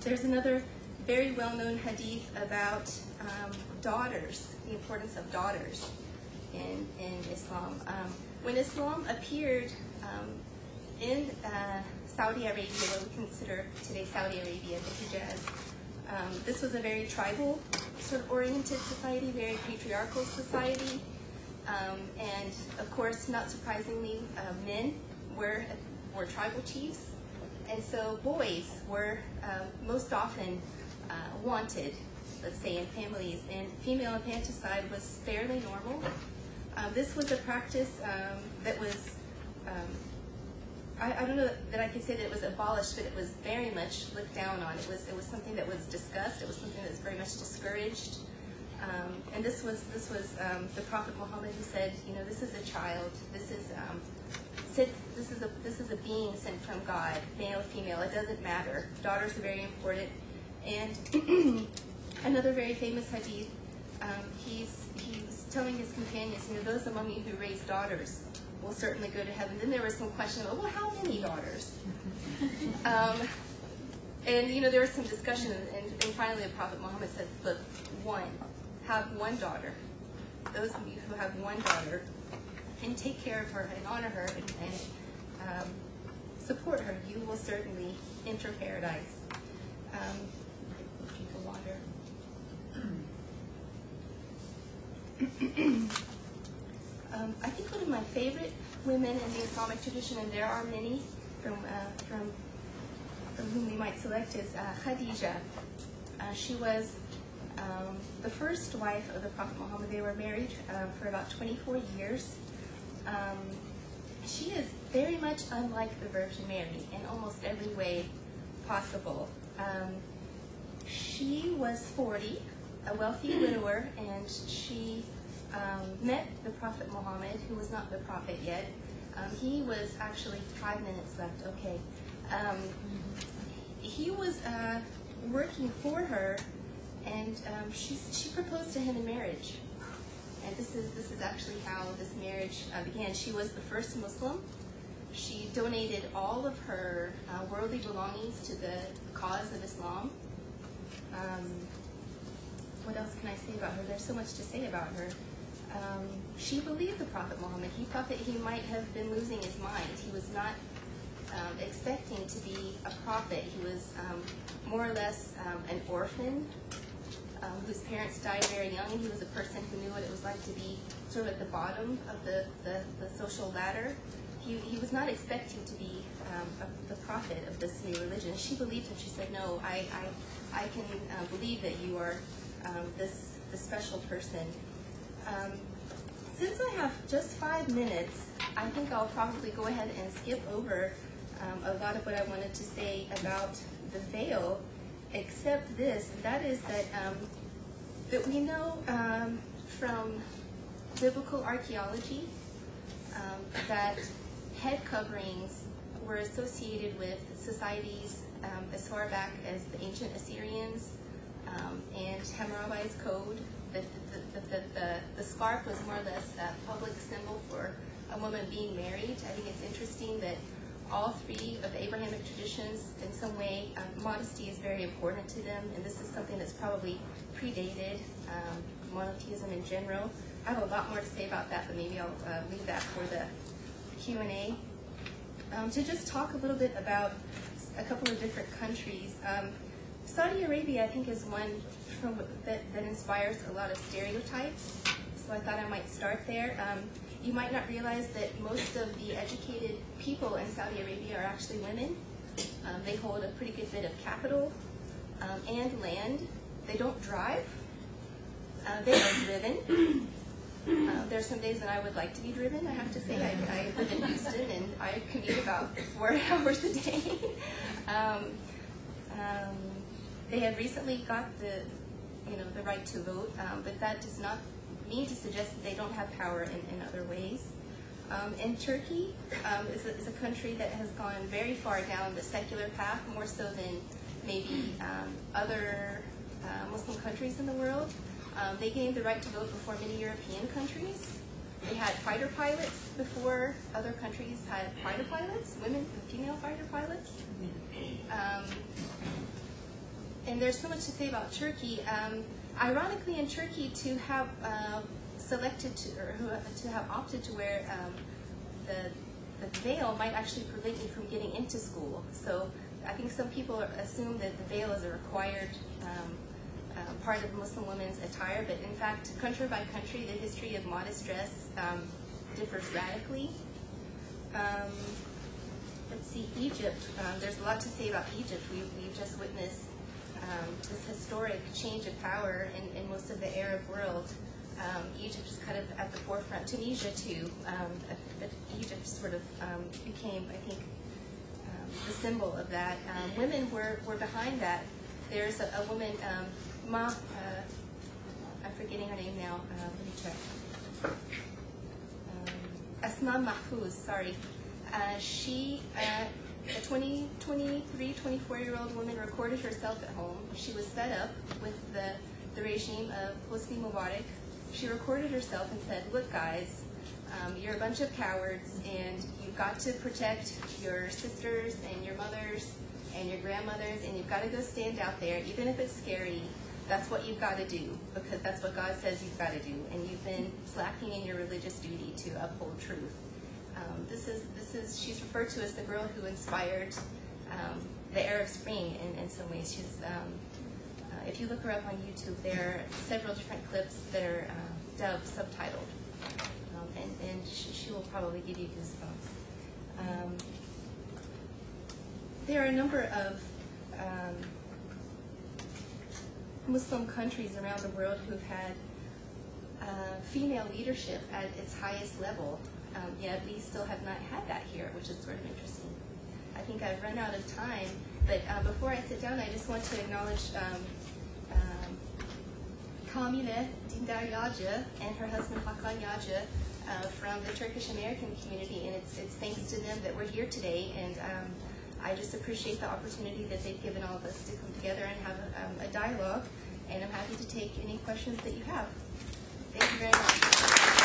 There's another very well-known hadith about daughters, the importance of daughters in Islam. When Islam appeared in Saudi Arabia, what we consider today Saudi Arabia, the Hijaz, this was a very tribal sort of oriented society, very patriarchal society, and of course, not surprisingly, men were tribal chiefs, and so boys were most often wanted, let's say, in families, and female infanticide was fairly normal. This was a practice that was, I don't know that I could say that it was abolished, but it was very much looked down on. It was something that was discussed. It was something that was very much discouraged. And this was the Prophet Muhammad who said, this is a child. This is a being sent from God, male, female. It doesn't matter. Daughters are very important. And another very famous hadith, he's telling his companions, those among you who raise daughters will certainly go to heaven. Then there was some question about, well, how many daughters? And there was some discussion, and finally the Prophet Muhammad said, look, have one daughter. Those of you who have one daughter, and take care of her and honor her and support her, you will certainly enter paradise. Drink of water. I think one of my favorite women in the Islamic tradition, and there are many from whom we might select, is Khadija. She was the first wife of the Prophet Muhammad. They were married for about 24 years. She is very much unlike the Virgin Mary in almost every way possible. She was 40, a wealthy widower, and she met the Prophet Muhammad, who was not the prophet yet. He was actually 5 minutes left, okay. He was working for her, and she proposed to him in marriage. And this is actually how this marriage began. She was the first Muslim. She donated all of her worldly belongings to the cause of Islam. What else can I say about her? There's so much to say about her. She believed the Prophet Muhammad. He thought that he might have been losing his mind. He was not expecting to be a prophet. He was more or less an orphan whose parents died very young, and he was a person who knew what it was like to be sort of at the bottom of the social ladder. He was not expecting to be the prophet of this new religion. She believed him. She said, no, I can believe that you are this special person. Since I have just 5 minutes, I think I'll probably go ahead and skip over a lot of what I wanted to say about the veil, except this, and that is that we know from biblical archaeology that head coverings were associated with societies as far back as the ancient Assyrians and Hammurabi's code. The scarf was more or less a public symbol for a woman being married. I think it's interesting that all three of the Abrahamic traditions, in some way, modesty is very important to them, and this is something that's probably predated monotheism in general. I have a lot more to say about that, but maybe I'll leave that for the Q&A. To just talk a little bit about a couple of different countries. Saudi Arabia, I think, is one that inspires a lot of stereotypes, so I thought I might start there. You might not realize that most of the educated people in Saudi Arabia are actually women. They hold a pretty good bit of capital and land. They don't drive. They are driven. There's some days that I would like to be driven, I have to say. I live in Houston, and I commute about 4 hours a day. They have recently got the right to vote, but that does not mean to suggest that they don't have power in other ways. And Turkey is a country that has gone very far down the secular path, more so than maybe other Muslim countries in the world. They gained the right to vote before many European countries. They had fighter pilots before other countries had fighter pilots, women and female fighter pilots. And there's so much to say about Turkey. Ironically, in Turkey, to have to have opted to wear the veil might actually prevent you from getting into school. So I think some people assume that the veil is a required part of Muslim women's attire, but in fact, country by country, the history of modest dress differs radically. Let's see, Egypt. There's a lot to say about Egypt. We've just witnessed this historic change of power in most of the Arab world. Egypt is kind of at the forefront. Tunisia too, but Egypt sort of became, I think, the symbol of that. Women were behind that. There's a woman, I'm forgetting her name now. Let me check. Asma Mahfouz, sorry. She, a 23, 24-year-old woman, recorded herself at home. She was fed up with the regime of Hosni Mubarak. She recorded herself and said, look guys, you're a bunch of cowards and you've got to protect your sisters and your mothers and your grandmothers, and you've got to go stand out there, even if it's scary. That's what you've got to do, because that's what God says you've got to do, and you've been slacking in your religious duty to uphold truth. She's referred to as the girl who inspired the Arab Spring in some ways. She's, if you look her up on YouTube, there are several different clips that are dubbed, subtitled, and she will probably give you goosebumps. There are a number of Muslim countries around the world who've had female leadership at its highest level, yet we still have not had that here, which is sort of interesting. I think I've run out of time, but before I sit down, I just want to acknowledge Kamile Dindar Yaja and her husband Hakan Yaja from the Turkish American community, and it's thanks to them that we're here today, and I just appreciate the opportunity that they've given all of us to come together and have a dialogue, and I'm happy to take any questions that you have. Thank you very much.